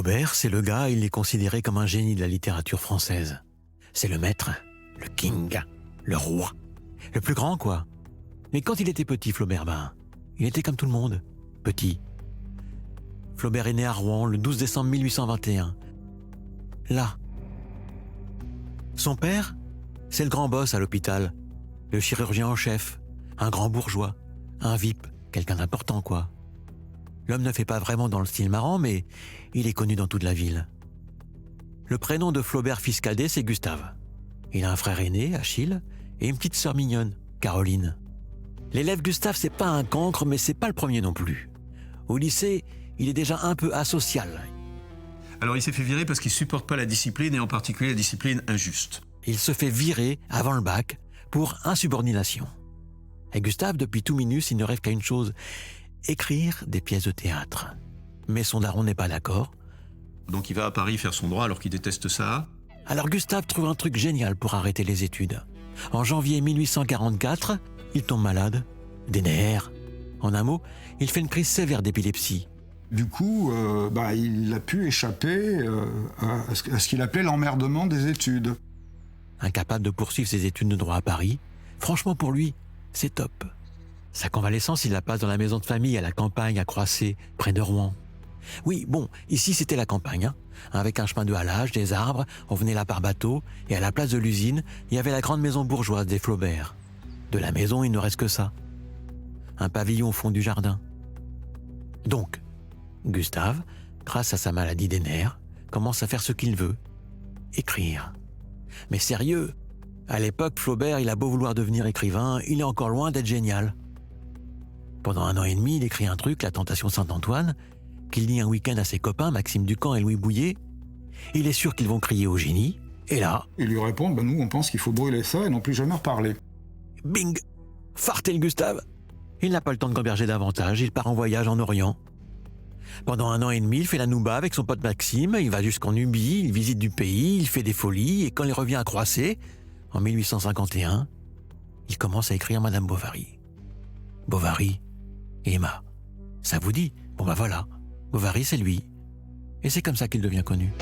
Flaubert, c'est le gars, il est considéré comme un génie de la littérature française. C'est le maître, le king, le roi. Le plus grand, quoi. Mais quand il était petit, Flaubert, il était comme tout le monde, petit. Flaubert est né à Rouen le 12 décembre 1821. Là. Son père, c'est le grand boss à l'hôpital, le chirurgien en chef, un grand bourgeois, un VIP, quelqu'un d'important, quoi. L'homme ne fait pas vraiment dans le style marrant, mais il est connu dans toute la ville. Le prénom de Flaubert fils cadet, c'est Gustave. Il a un frère aîné, Achille, et une petite sœur mignonne, Caroline. L'élève Gustave, c'est pas un cancre, mais c'est pas le premier non plus. Au lycée, il est déjà un peu asocial. Alors il s'est fait virer parce qu'il supporte pas la discipline, et en particulier la discipline injuste. Il se fait virer avant le bac pour insubordination. Et Gustave, depuis tout minus, il ne rêve qu'à une chose, écrire des pièces de théâtre. Mais son daron n'est pas d'accord. Donc il va à Paris faire son droit alors qu'il déteste ça. Alors Gustave trouve un truc génial pour arrêter les études. En janvier 1844, il tombe malade, des nerfs. En un mot, il fait une crise sévère d'épilepsie. Du coup, il a pu échapper à ce qu'il appelait l'emmerdement des études. Incapable de poursuivre ses études de droit à Paris, franchement pour lui, c'est top. Sa convalescence, il la passe dans la maison de famille à la campagne, à Croissé, près de Rouen. Oui, bon, ici c'était la campagne, avec un chemin de halage, des arbres, on venait là par bateau, et à la place de l'usine, il y avait la grande maison bourgeoise des Flaubert. De la maison, il ne reste que ça. Un pavillon au fond du jardin. Donc, Gustave, grâce à sa maladie des nerfs, commence à faire ce qu'il veut. Écrire. Mais sérieux, à l'époque, Flaubert, il a beau vouloir devenir écrivain, il est encore loin d'être génial. Pendant 1 an et demi, il écrit un truc, La Tentation Saint-Antoine, qu'il lit un week-end à ses copains, Maxime Ducamp et Louis Bouillet. Il est sûr qu'ils vont crier au génie, et là... Ils lui répondent, nous on pense qu'il faut brûler ça et non plus jamais reparler. Bing! Farté le Gustave! Il n'a pas le temps de gamberger davantage, il part en voyage en Orient. Pendant 1 an et demi, il fait la nouba avec son pote Maxime, il va jusqu'en Nubie, il visite du pays, il fait des folies, et quand il revient à Croissé, en 1851, il commence à écrire Madame Bovary. Bovary, Emma. Ça vous dit? Bon voilà, Bovary c'est lui. Et c'est comme ça qu'il devient connu.